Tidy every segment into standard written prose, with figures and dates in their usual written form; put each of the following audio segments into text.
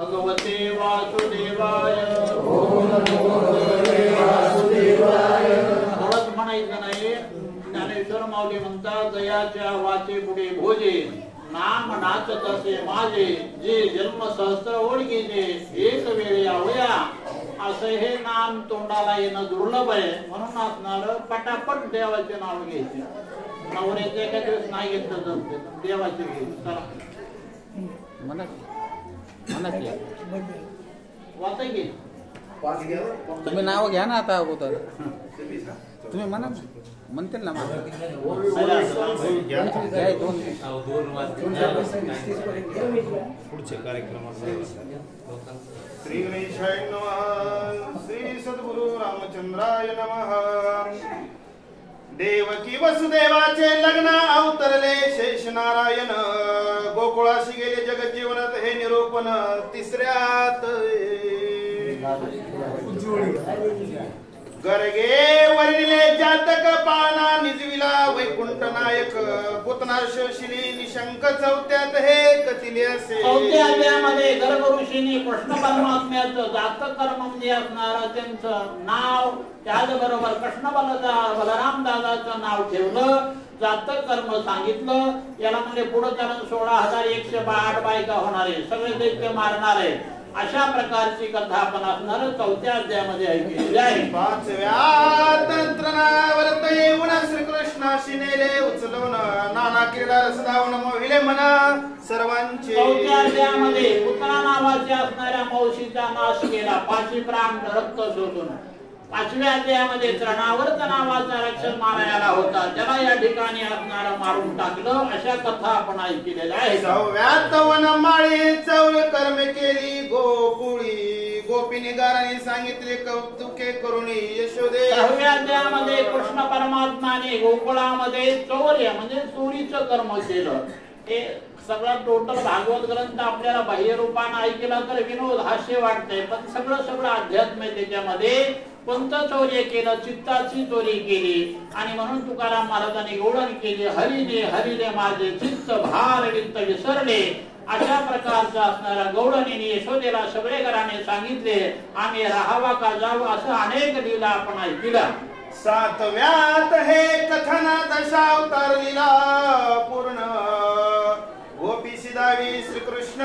भगवते वासुदेवाय. थोडंच म्हणायचं नाही. ज्ञानेश्वर माऊली म्हणतात जयाच्या वाचे पुढे भोजे नाम नाचत असे माझे जे जन्म सहस्त्र ओळखीचे एक वेळी आवया. असं हे नाम तोंडाला येणं दुर्लभ आहे. म्हणून असणार पटापट देवाचे नाव घ्यायचे. नवऱ्याचे एका दिवस नाही घेतलं जमते देवाचे घ्यायचे. चला वाचा घे. तुम्ही नाव घ्या ना आता अगोदर. तुम्ही म्हणा म्हणतील ना पुढचे कार्यक्रम. श्री गणेशाय नमः. श्री सद्गुरु रामचंद्राय नमः. देवकी वसुदेवाचे लग्न अवतरले शेष नारायण. गोकुळाशी गेले जगज्जीवनात हे निरूपण तिसऱ्यात. गर्गे वर्णिले जातक पाना निजविला वैकुंठ नायक. पुतना शोषिली निशंक चौथ्यात हे कथिले असे. चौथ्या अध्यायामध्ये गर्ग ऋषींनी कृष्ण परमात्म्याचं जातक कर्म म्हणजे असणार त्यांचं नाव त्याचबरोबर कृष्ण बलराम दादाचं नाव ठेवलं. जातक कर्म सांगितलं. याला म्हणजे पुढे चालून 16,108 बायका होणार आहे. सगळे दैत्य मारणार आहे. अशा प्रकारची कथा आपण असणार चौथ्या अध्यायामध्ये ऐकलेली आहे. पाचव्या तंत्रणावर येऊन श्रीकृष्णाशी नेले उचलून नाना क्रीडा रसधावून मोहिले म्हणा सर्वांचे. चौथ्या अध्यायामध्ये पुतना नावाच्या असणाऱ्या मावशीचा नाश केला. 5 प्राण रक्त शोधून. 5व्या अध्यायामध्ये तृणावर्त नावाचा रक्षण मारायला होता. त्याला या ठिकाणी असणारा मारून टाकलं. अशा कथा आपण ऐकलेल्या आहेत. 6व्यात वनमाळी चौल कर्म केली गोकुळी. गोपीनी गाराने सांगितले कौतुके करुणी यशोदे. 6व्या अध्यायामध्ये कृष्ण परमात्माने गोकुळामध्ये चौर्य म्हणजे चोरीचं कर्म केलं. हे सगळं टोटल भागवत ग्रंथ आपल्याला बाह्य रूपाने ऐकला तर विनोद हास्य वाटतंय. पण सगळं अध्यात्म आहे त्याच्यामध्ये. कोणतं चौर्य केलं? चित्ताची चोरी केली. आणि म्हणून तुकाराम महाराजांनी गौडण केली. हरिले माझे चित्त भार वित्त विसरले. अशा प्रकारचा असणारा गौडणीने यशोदेला सगळे घराने सांगितले आम्ही राहावा का जावं असं अनेक लीला आपण ऐकला. 7व्यात हे कथन दशावतार लीला पूर्ण. गोपी सिदावी श्रीकृष्ण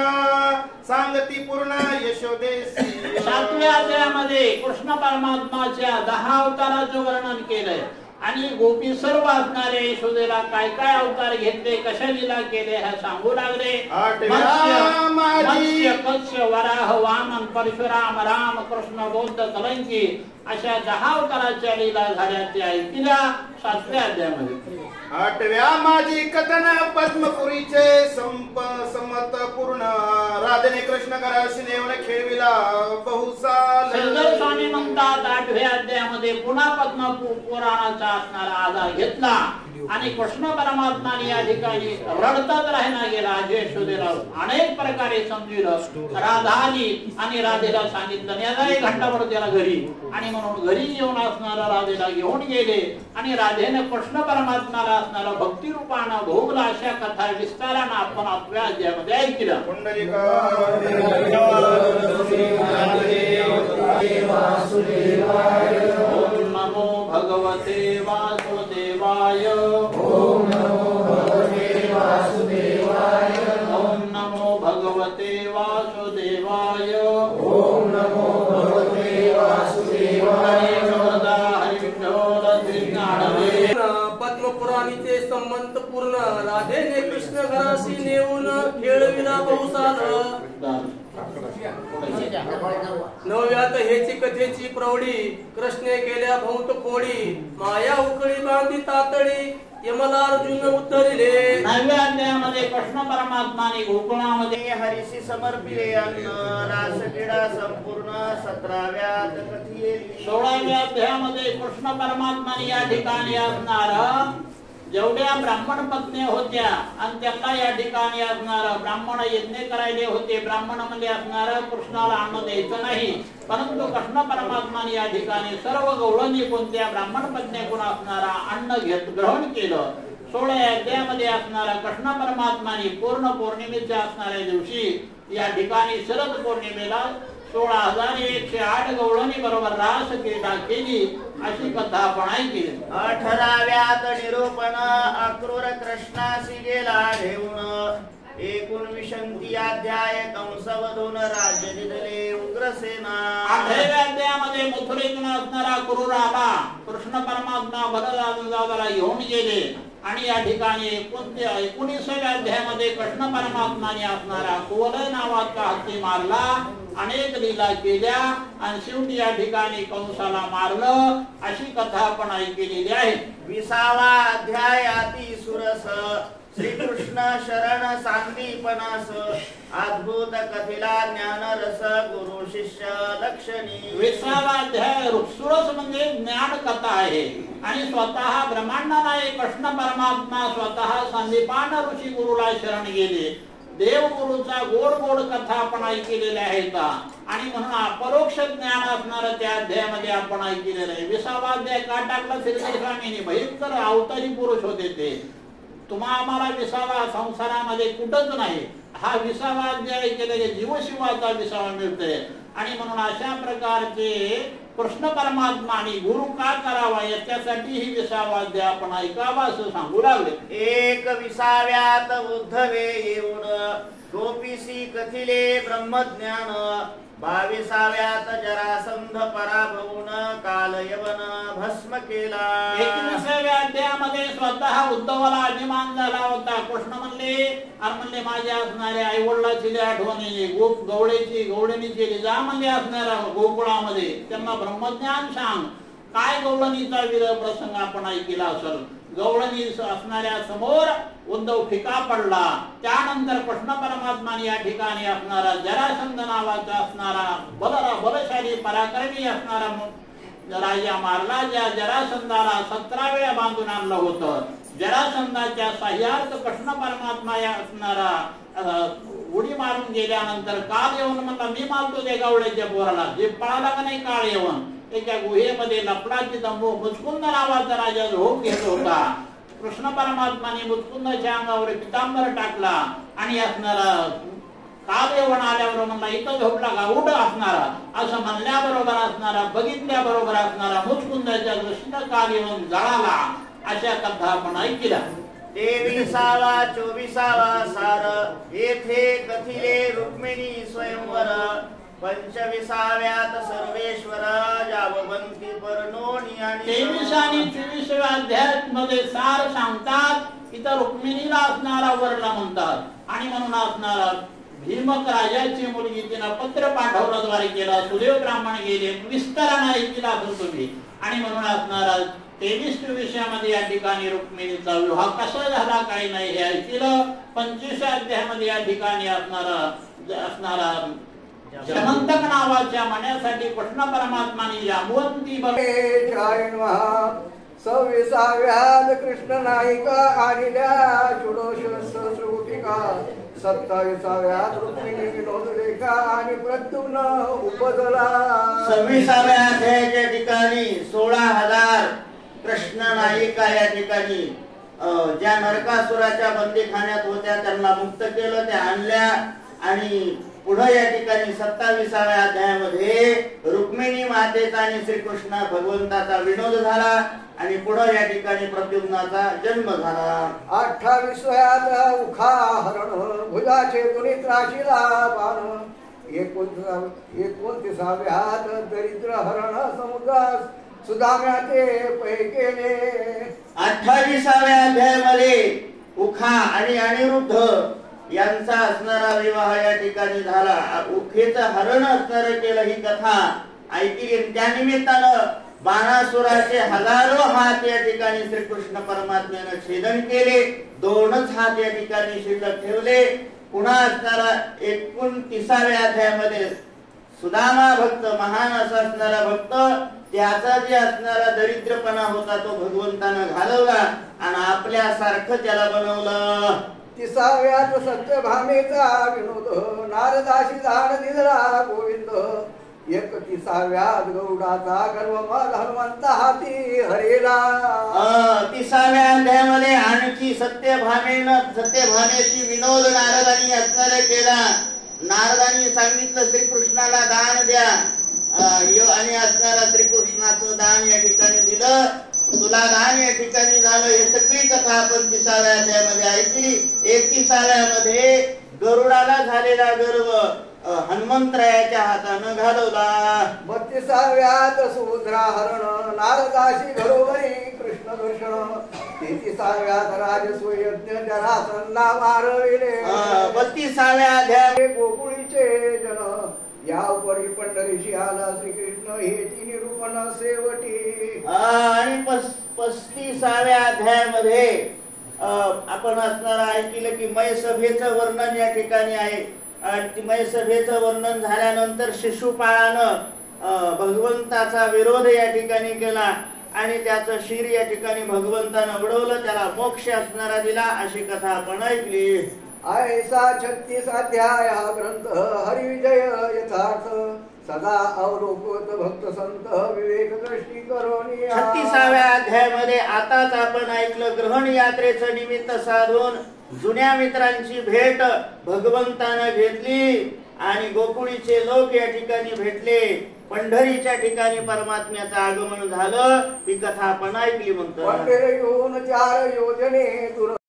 सांगती पूर्ण यशोदेसी. 7व्या अध्यायामध्ये कृष्ण परमात्माच्या 10 अवताराचं वर्णन केलंय. आणि गोपी सर्व असणारे यशोदेला काय काय अवतार घेतले कशा लीला केले हे सांगू लागले. मत्स्य कस्य वराह वामन परशुराम राम कृष्ण बौद्ध कलंकी अशा 10 अवताराच्या लीला झाल्या त्या ऐकल्या 7व्या अध्यायामध्ये. 8व्या माझी कथन पद्मपुरीचे समत पूर्ण. राधेने कृष्ण घराशी नेऊन खेळविला बहुसाल. संजय स्वामी म्हणतात 8व्या अध्यायामध्ये पुन्हा पद्म पुराणाचा असणारा आधार घेतला. आणि कृष्ण परमात्माने या ठिकाणी रडताच राहिना गेला. यशोदेला अनेक प्रकारे समजविलं. राधा आली आणि राधेला सांगितलं. याला 1 घंटाभर त्याला घरी. आणि म्हणून घरी येऊन असणारा राधेला घेऊन गेले. आणि राधेने कृष्ण परमात्माला असणारा भक्ती रूपानं भोगला. अशा कथा विस्तारानं आपण 8व्या अध्यायामध्ये ऐकल्या. ओम नमो भगवते वासुदेवाय. ओम नमो भगवते वासुदेवाय. ओम नमो भगवते वासुदेवाय. ओम नमो भगवते वासुदेवाय. पद्मपुराणीचे संबंध पूर्ण. राधेने कृष्ण घराशी नेऊन खेळविला बहुसाल. 9व्यात हेची कथेची प्रौढी. कृष्णे केल्या भौत कोडी. माया उकळी बांधी तातडी. यमला अर्जुन उतरिले. 9व्या अध्यायामध्ये कृष्ण परमात्माने गोकुळामध्ये हरीशी समर्पिले अन्न रास क्रीडा संपूर्ण. 17व्यात कथिले. 16व्या अध्यायामध्ये कृष्ण परमात्माने या ठिकाणी असणारा जेवढ्या ब्राह्मण पत्नी होत्या आणि त्यांना या ठिकाणी असणारा ब्राह्मण यज्ञ करायले होते. ब्राह्मण म्हणजे असणारा कृष्णाला अन्न द्यायचं नाही. परंतु कृष्ण परमात्माने या ठिकाणी सर्व गौळणी कोणत्या ब्राह्मण पत्नीकडून असणारा अन्न ग्रहण केलं. 16व्या अध्यायामध्ये असणारा कृष्ण परमात्माने पूर्ण पौर्णिमेच्या असणाऱ्या दिवशी या ठिकाणी शरद पौर्णिमेला 16,108 गवळणी बरोबर रास क्रीडा केली अशी कथा आपण ऐकली. 18व्यात निरूपण अक्रूर कृष्णासी गेला घेऊन 19 अध्याय कंसवधून राज्य दिले उग्रसेना. 8व्या अध्यायामध्ये मथुरेतून असणारा क्रूर आला, कृष्ण परमात्मा बलराजाला घेऊन गेले आणि या ठिकाणी 19व्या अध्यायामध्ये कृष्ण परमात्माने असणारा कुवल नावाचा हत्ती मारला, अनेक लीला केल्या आणि शेवटी या ठिकाणी कंसाला मारलं अशी कथा आपण ऐकलेली आहे. 20वा अध्याय अति सुरस श्रीकृष्ण शरण सांदीपनास अद्भुत कथिला ज्ञान रस गुरु शिष्य लक्षणी. 20वा अध्याय सुरस म्हणजे ज्ञान कथा आहे आणि स्वतः ब्रह्मांडानायक कृष्ण परमात्मा स्वतः संदीपान ऋषी गुरुला शरण गेले. देवगुरुचा गोड गोड कथा आपण ऐकलेल्या आहेत आणि म्हणून अपरोक्ष ज्ञान असणार त्या अध्यायामध्ये आपण ऐकलेलं आहे. 20वा अध्याय का टाकला श्रीधर स्वामींनी? भयंकर अवतारी पुरुष होते ते. तुम्हा आम्हाला 20वा संसारामध्ये कुठंच नाही. हा 20वा अध्याय केलेले जीवशिवाचा 20वा मिळतोय आणि म्हणून अशा प्रकारचे कृष्ण परमात्मा आणि गुरु का करावा याच्यासाठी ही 20वा अध्याय आपण ऐकावा असं सांगू लागले. 21व्यात उद्धवे येऊन गोपीसी कथिले ब्रह्मज्ञान 22व्यात जरासंध पराभवून काल यवन भस्म केला. 21व्या अध्यायामध्ये स्वतः उद्धवाला अभिमान झाला होता. कृष्ण म्हणले माझ्या असणाऱ्या आई वडिलाची आठवणी गवळणी केली जा म्हणले असणाऱ्या गोकुळामध्ये त्यांना ब्रह्मज्ञान सांग. काय गवळणीचा विरह प्रसंग आपण ऐकला असेल. गवळणी असणाऱ्या समोर उद्धव फिका पडला. त्यानंतर कृष्ण परमात्माने या ठिकाणी असणारा जरासंध नावाचा असणारा बलशाली पराक्रमी असणारा राजा मारला. ज्या जरासंधाला 17 वेळा बांधून आणलं होतं. जरासंधाच्या साह्यार्थ कृष्ण परमात्मा या असणारा उडी मारून गेल्यानंतर काल येऊन म्हणला मी मारतो त्या गवळ्याच्या पोराला. जे पळाला का नाही काळ येऊन एका गुहेमध्ये लपडा तिथं मुचकुंद नावाचा राजा झोप घेत होता. कृष्ण परमात्माने मुचकुंदाच्या अंगावर पितांबर टाकला आणि असणारा काल येऊन आल्याबरोबर म्हणला इथं झोपला का उठ असणारा असं म्हणल्याबरोबर असणारा बघितल्याबरोबर असणारा मुचकुंदाच्या दृष्टीनं काल येऊन जळाला. अशा कथा आपण ऐकल्या. 23वा 24वा सार येथे कथिले रुक्मिणी स्वयंवर 25व्यात सर्वेश्वर जावबंती परनोनी. 23 आणि 24व्या अध्यायामध्ये सार सांगतात. इथं रुक्मिणीला असणारा वरला म्हणतात आणि म्हणून असणारा भीमक राजाची मुलगी तिनं पत्र पाठवलं द्वारे केला. सुदेव ब्राह्मण गेले विस्ताराने ऐकला असेल तुम्ही आणि म्हणून असणारा 23-24 मध्ये या ठिकाणी रुक्मिणीचा विवाह कसा झाला काही नाही हे ऐकलं. 25व्या अध्यायामध्ये या ठिकाणी असणारा शमंतक नावाच्या मण्यासाठी कृष्ण परमात्माने जांबवंती 26व्यात कृष्ण नायिका आलेल्या षोडश सहस्रकोटिका 27व्यात रुक्मिणी विनोद रेखा आणि प्रद्युम्न उपजला. 26व्या अध्यायाच्या ठिकाणी 16,000 कृष्ण नायिका या ठिकाणी ज्या नरकासुराच्या बंदीखान्यात होत्या त्यांना मुक्त केलं, त्या आणल्या आणि पुढे या ठिकाणी 27व्या अध्यायामध्ये रुक्मिणी मातेचा आणि श्रीकृष्ण भगवंताचा विनोद झाला आणि पुढे या ठिकाणी प्रद्युम्नाचा जन्म झाला. 28व्यात उखा हरण भुजाचे पुनीत राशीला बाण 29व्यात दरिद्र हरण समुद्रास सुदाम्याचे पै केले. 28व्या अध्यायामध्ये उखा आणि अनिरुद्ध यांचा असणारा विवाह या ठिकाणी झाला. उखेचं हरण असणार केलं ही कथा ऐकली. त्या निमित्तानं बाणासुराचे हजारो हात या ठिकाणी श्रीकृष्ण परमात्म्यानं छेदन केले. 2च हात या ठिकाणी शिल्लक ठेवले. पुन्हा असणारा 29व्या अध्यायामध्ये सुदामा भक्त महान असा असणारा भक्त त्याचा जे असणारा दरिद्रपणा होता तो भगवंतानं घालवला आणि आपल्यासारखं त्याला बनवलं. 30व्यात सत्यभामेचा विनोद नारदाशी झाड दिला गोविंद 31व्यात गौडाचा गर्वमद हनुमंत हाती हरेला. 30व्या अध्यायामध्ये आणखी सत्यभामेची विनोद नारदांनी असणारा केला. नारदांनी सांगितलं श्रीकृष्णाला दान द्या आणि असणारा श्रीकृष्णाचं दान या ठिकाणी दिलं, तुला दान या ठिकाणी झालं. हे सगळी कथा आपण 30व्या अध्यायामध्ये ऐकली. 31व्यामध्ये गरुडाला झालेला गर्व हनुमंतरायाच्या हातानं घालवला. 32व्यात सुभद्रा हरण नारदाशी घरोघरी कृष्ण दर्शन. 33व्यात राजसूय यज्ञ जरासंधा मारविले. 32व्या अध्याय गोकुळीचे जन या उपरी पंढरीशी आला श्रीकृष्ण हेची निरूपण सेवटी. आणि 35व्या अध्यायामध्ये आपण असणारा ऐकलं की मयसभेचं वर्णन या ठिकाणी आहे. मयसभेचं वर्णन झाल्यानंतर शिशुपाळानं भगवंताचा विरोध या ठिकाणी केला आणि त्याचं शिर या ठिकाणी भगवंतानं उडवलं, त्याला मोक्ष असणारा दिला, अशी कथा आपण ऐकली. ऐसा 36 अध्याय हा ग्रंथ हरिविजय यथार्थ सदा अवलोकत भक्त संत विवेक दृष्टी करोनी. 36व्या अध्यायामध्ये आताच आपण ऐकलं ग्रहण यात्रेचं निमित्त साधून जुन्या मित्रांची भेट भगवंतानं घेतली आणि गोकुळीचे लोक या ठिकाणी भेटले. पंढरीच्या ठिकाणी परमात्म्याचं आगमन झालं. ही कथा आपण ऐकली म्हणतो. पंढरी येऊन 4 योजने